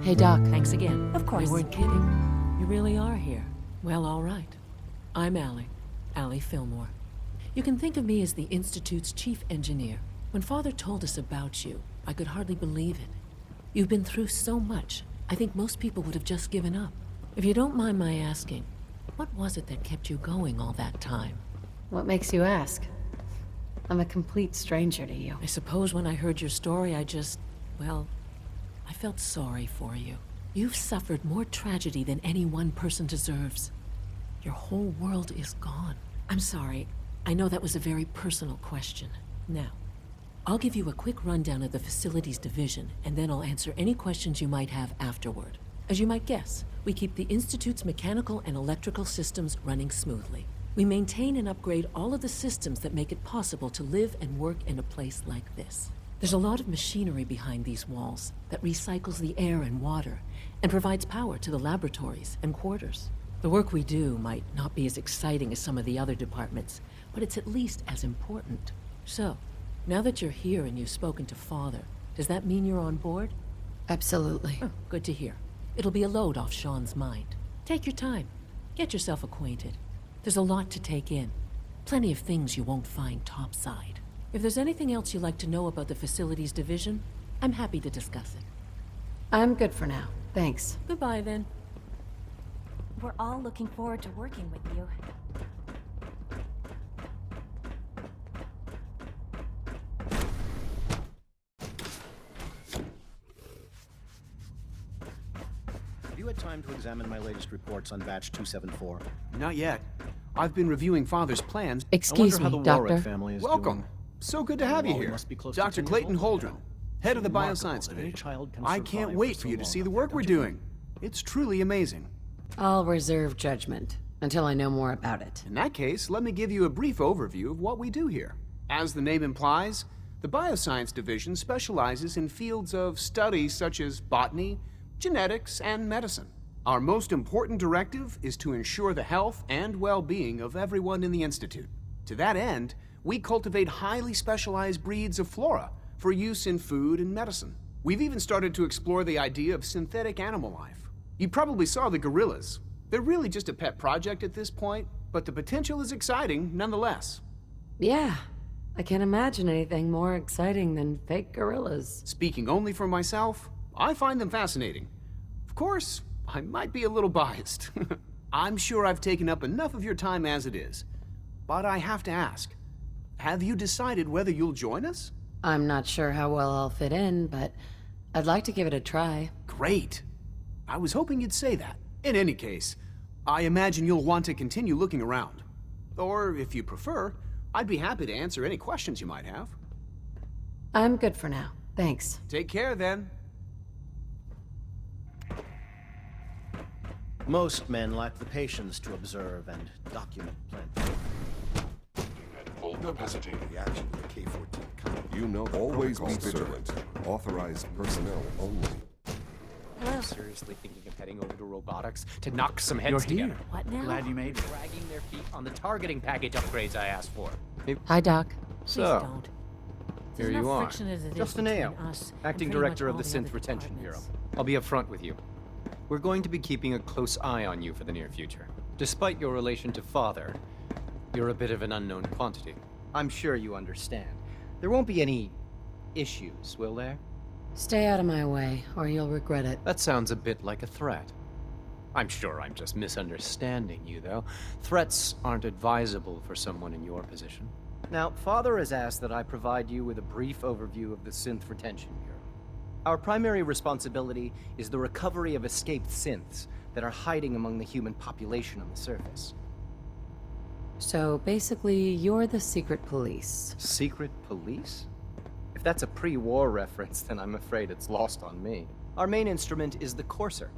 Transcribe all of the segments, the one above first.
Hey, Doc. Thanks again. Of course. You weren't kidding. You really are here. Well, all right. I'm Allie Fillmore. You can think of me as the Institute's chief engineer. When Father told us about you, I could hardly believe it. You've been through so much, I think most people would have just given up. If you don't mind my asking, what was it that kept you going all that time? What makes you ask? I'm a complete stranger to you. I suppose when I heard your story, well, I felt sorry for you. You've suffered more tragedy than any one person deserves. Your whole world is gone. I'm sorry. I know that was a very personal question. Now, I'll give you a quick rundown of the Facilities Division, and then I'll answer any questions you might have afterward. As you might guess, we keep the Institute's mechanical and electrical systems running smoothly. We maintain and upgrade all of the systems that make it possible to live and work in a place like this. There's a lot of machinery behind these walls that recycles the air and water and provides power to the laboratories and quarters. The work we do might not be as exciting as some of the other departments, but it's at least as important. So, now that you're here and you've spoken to Father, does that mean you're on board? Absolutely. Oh, good to hear. It'll be a load off Sean's mind. Take your time. Get yourself acquainted. There's a lot to take in. Plenty of things you won't find topside. If there's anything else you'd like to know about the Facilities Division, I'm happy to discuss it. I'm good for now. Thanks. Goodbye, then. We're all looking forward to working with you. Have you had time to examine my latest reports on batch 274? Not yet. I've been reviewing Father's plans. Excuse I wonder how me, the Warwick Doctor. family is Welcome. doing. So good to have you Well, we here. must be close to Dr. 10 years Clayton old Holdren, head of the Remarkable Bioscience that any Division. child can I can't survive wait for for so you to long, see the work don't we're you doing. It's truly amazing. I'll reserve judgment until I know more about it. In that case, let me give you a brief overview of what we do here. As the name implies, the Bioscience Division specializes in fields of study such as botany, genetics, and medicine. Our most important directive is to ensure the health and well-being of everyone in the Institute. To that end, we cultivate highly specialized breeds of flora for use in food and medicine. We've even started to explore the idea of synthetic animal life. You probably saw the gorillas. They're really just a pet project at this point, but the potential is exciting nonetheless. Yeah, I can't imagine anything more exciting than fake gorillas. Speaking only for myself, I find them fascinating. Of course, I might be a little biased. I'm sure I've taken up enough of your time as it is. But I have to ask, have you decided whether you'll join us? I'm not sure how well I'll fit in, but I'd like to give it a try. Great. I was hoping you'd say that. In any case, I imagine you'll want to continue looking around. Or, if you prefer, I'd be happy to answer any questions you might have. I'm good for now. Thanks. Take care, then. Most men lack the patience to observe and document plenty. Full capacity reaction to the K-14. You know, always be vigilant. Authorized personnel only. Hello. Seriously thinking of heading over to robotics to knock some heads together. What now? Glad you made it. Dragging their feet on the targeting package upgrades I asked for. Hi, Doc. Please So, don't. here There's you enough are. friction as it is Just an between AO, us and acting pretty director much of the all Synth other Retention Bureau. departments. I'll be upfront with you. We're going to be keeping a close eye on you for the near future. Despite your relation to Father, you're a bit of an unknown quantity. I'm sure you understand. There won't be any issues, will there? Stay out of my way, or you'll regret it. That sounds a bit like a threat. I'm sure I'm just misunderstanding you, though. Threats aren't advisable for someone in your position. Now, Father has asked that I provide you with a brief overview of the Synth Retention Bureau. Our primary responsibility is the recovery of escaped synths that are hiding among the human population on the surface. So basically, you're the secret police. Secret police? If that's a pre-war reference, then I'm afraid it's lost on me. Our main instrument is the Courser,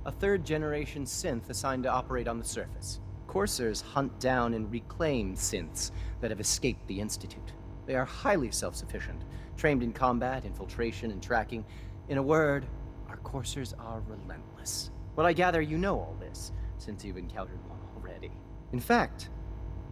a third-generation synth assigned to operate on the surface. Coursers hunt down and reclaim synths that have escaped the Institute. They are highly self-sufficient, trained in combat, infiltration, and tracking. In a word, our Coursers are relentless. But I gather you know all this, since you've encountered one already. In fact,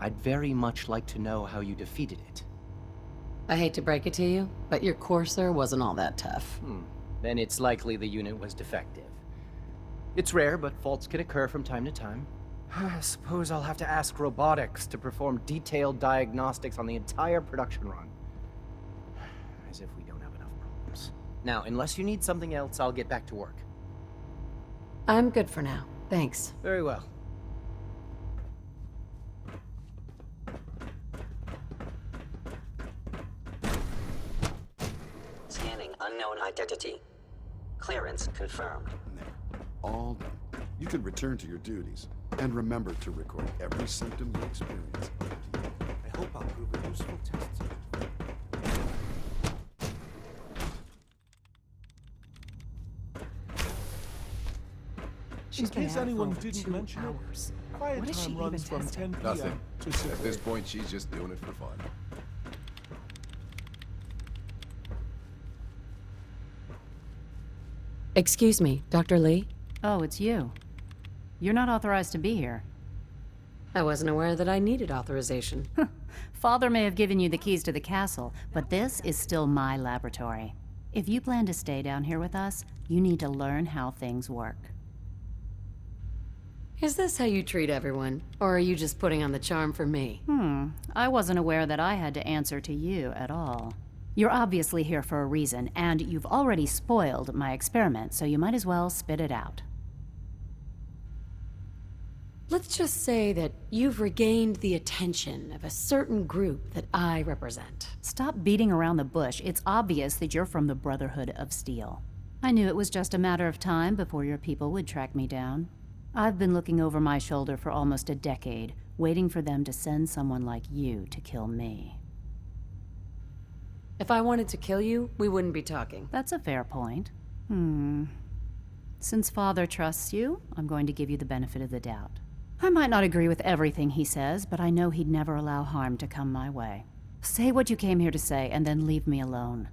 I'd very much like to know how you defeated it. I hate to break it to you, but your Courser wasn't all that tough. then it's likely the unit was defective. It's rare, but faults can occur from time to time. I suppose I'll have to ask robotics to perform detailed diagnostics on the entire production run. As if we don't have enough problems. Now, unless you need something else, I'll get back to work. I'm good for now. Thanks. Very well. Scanning unknown identity. Clearance confirmed. There. All done. You can return to your duties. And remember to record every symptom you experience. I hope I'll prove a useful test subject. In case anyone didn't mention it, quiet time runs from 10 p.m. Nothing. to 6 At this point, she's just doing it for fun. Excuse me, Dr. Lee? Oh, it's you. You're not authorized to be here. I wasn't aware that I needed authorization. Father may have given you the keys to the castle, but this is still my laboratory. If you plan to stay down here with us, you need to learn how things work. Is this how you treat everyone? Or are you just putting on the charm for me? I wasn't aware that I had to answer to you at all. You're obviously here for a reason, and you've already spoiled my experiment, so you might as well spit it out. Let's just say that you've regained the attention of a certain group that I represent. Stop beating around the bush. It's obvious that you're from the Brotherhood of Steel. I knew it was just a matter of time before your people would track me down. I've been looking over my shoulder for almost a decade, waiting for them to send someone like you to kill me. If I wanted to kill you, we wouldn't be talking. That's a fair point. Since Father trusts you, I'm going to give you the benefit of the doubt. I might not agree with everything he says, but I know he'd never allow harm to come my way. Say what you came here to say, and then leave me alone.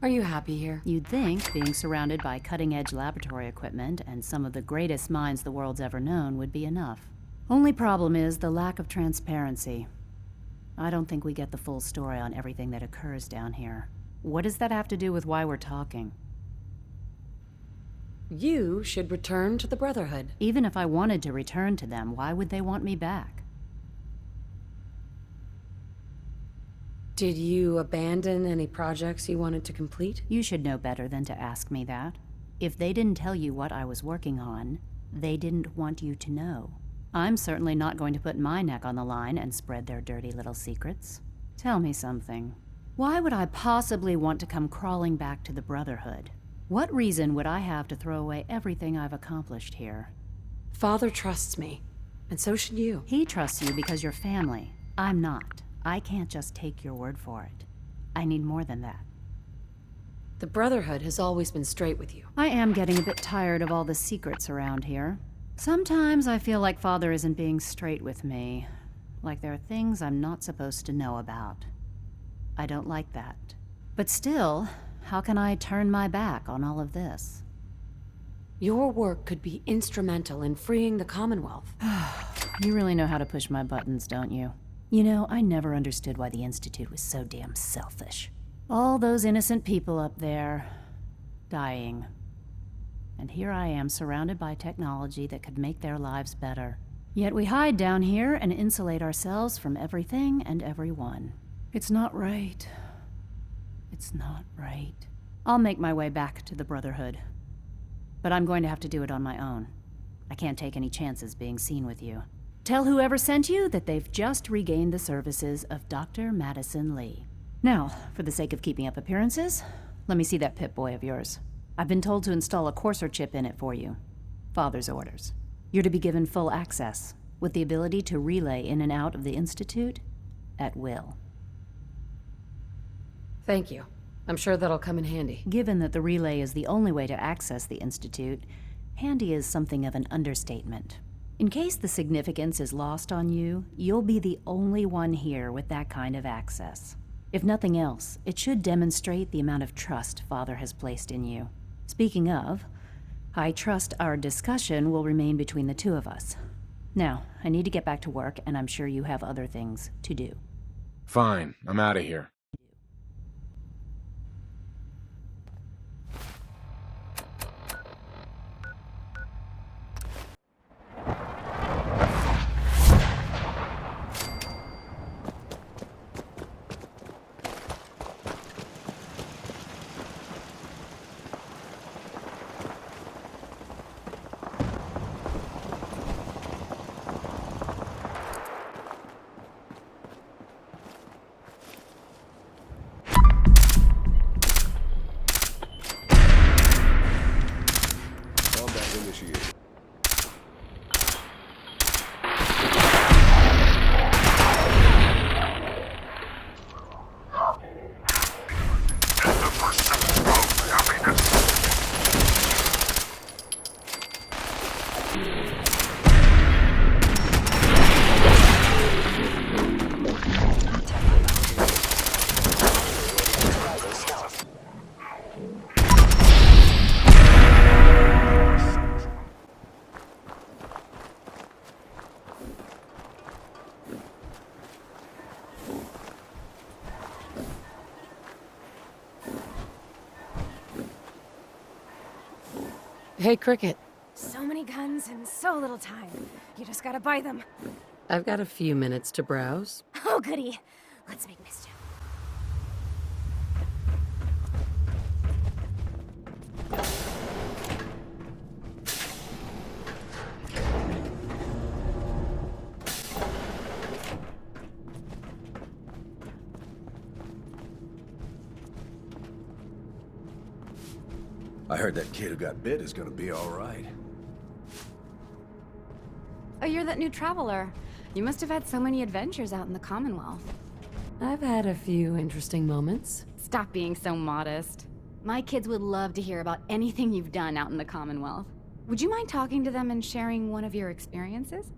Are you happy here? You'd think being surrounded by cutting-edge laboratory equipment and some of the greatest minds the world's ever known would be enough. Only problem is the lack of transparency. I don't think we get the full story on everything that occurs down here. What does that have to do with why we're talking? You should return to the Brotherhood. Even if I wanted to return to them, why would they want me back? Did you abandon any projects you wanted to complete? You should know better than to ask me that. If they didn't tell you what I was working on, they didn't want you to know. I'm certainly not going to put my neck on the line and spread their dirty little secrets. Tell me something. Why would I possibly want to come crawling back to the Brotherhood? What reason would I have to throw away everything I've accomplished here? Father trusts me, and so should you. He trusts you because you're family. I'm not. I can't just take your word for it. I need more than that. The Brotherhood has always been straight with you. I am getting a bit tired of all the secrets around here. Sometimes I feel like Father isn't being straight with me. Like there are things I'm not supposed to know about. I don't like that. But still, how can I turn my back on all of this? Your work could be instrumental in freeing the Commonwealth. You really know how to push my buttons, don't you? You know, I never understood why the Institute was so damn selfish. All those innocent people up there, dying. And here I am surrounded by technology that could make their lives better. Yet we hide down here and insulate ourselves from everything and everyone. It's not right. It's not right. I'll make my way back to the Brotherhood. But I'm going to have to do it on my own. I can't take any chances being seen with you. Tell whoever sent you that they've just regained the services of Dr. Madison Lee. Now, for the sake of keeping up appearances, let me see that Pip-Boy of yours. I've been told to install a courser chip in it for you. Father's orders. You're to be given full access, with the ability to relay in and out of the Institute at will. Thank you. I'm sure that'll come in handy. Given that the relay is the only way to access the Institute, handy is something of an understatement. In case the significance is lost on you, you'll be the only one here with that kind of access. If nothing else, it should demonstrate the amount of trust Father has placed in you. Speaking of, I trust our discussion will remain between the two of us. Now, I need to get back to work, and I'm sure you have other things to do. Fine, I'm out of here. initiated. Hey, Cricket. So many guns and so little time. You just gotta buy them. I've got a few minutes to browse. Oh, goody. Let's make mischief. I heard that kid who got bit is gonna be all right. Oh, you're that new traveler. You must have had so many adventures out in the Commonwealth. I've had a few interesting moments. Stop being so modest. My kids would love to hear about anything you've done out in the Commonwealth. Would you mind talking to them and sharing one of your experiences?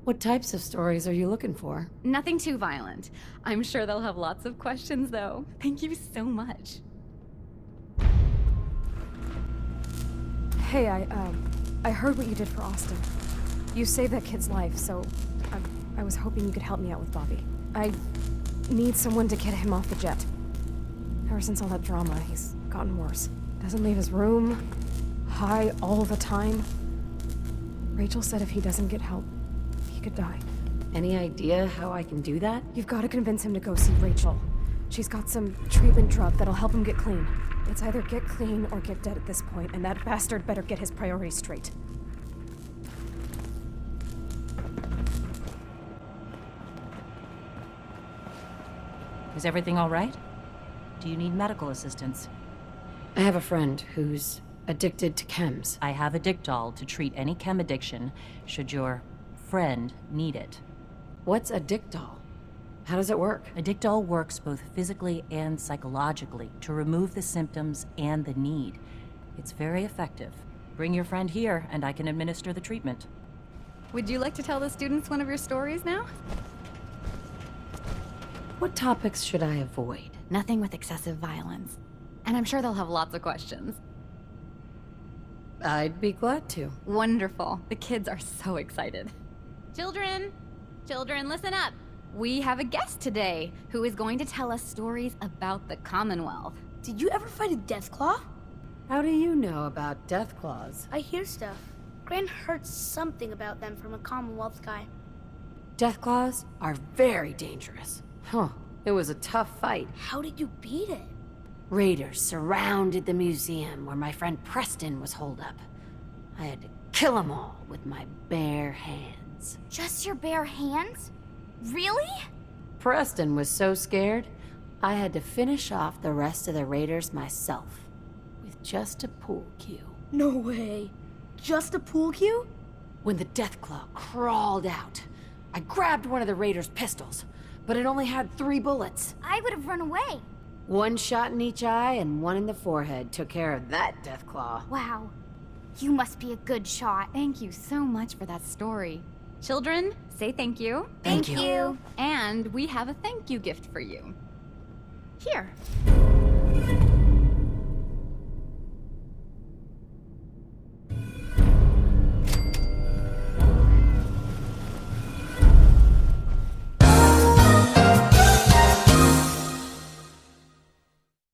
What types of stories are you looking for? Nothing too violent. I'm sure they'll have lots of questions, though. Thank you so much. Hey, I heard what you did for Austin. You saved that kid's life, so I was hoping you could help me out with Bobby. I need someone to get him off the jet. Ever since all that drama, he's gotten worse. Doesn't leave his room, high all the time. Rachel said if he doesn't get help, he could die. Any idea how I can do that? You've got to convince him to go see Rachel. She's got some treatment drug that'll help him get clean. It's either get clean or get dead at this point, and that bastard better get his priorities straight. Is everything all right? Do you need medical assistance? I have a friend who's addicted to chems. I have a G.O.T.Y to treat any chem addiction, should your friend need it. What's a G.O.T.Y? How does it work? A G.O.T.Y works both physically and psychologically to remove the symptoms and the need. It's very effective. Bring your friend here, and I can administer the treatment. Would you like to tell the students one of your stories now? What topics should I avoid? Nothing with excessive violence. And I'm sure they'll have lots of questions. I'd be glad to. Wonderful. The kids are so excited. Children! Children, listen up! We have a guest today who is going to tell us stories about the Commonwealth. Did you ever fight a Deathclaw? How do you know about Deathclaws? I hear stuff. Gran heard something about them from a Commonwealth guy. Deathclaws are very dangerous. Huh. It was a tough fight. How did you beat it? Raiders surrounded the museum where my friend Preston was holed up. I had to kill them all with my bare hands. Just your bare hands? Really? Preston was so scared, I had to finish off the rest of the raiders myself. With just a pool cue. No way. Just a pool cue? When the Deathclaw crawled out, I grabbed one of the raiders' pistols, but it only had 3 bullets. I would have run away. 1 shot in each eye and 1 in the forehead took care of that Deathclaw. Wow. You must be a good shot. Thank you so much for that story. Children, say thank you. Thank you. And we have a thank you gift for you. Here.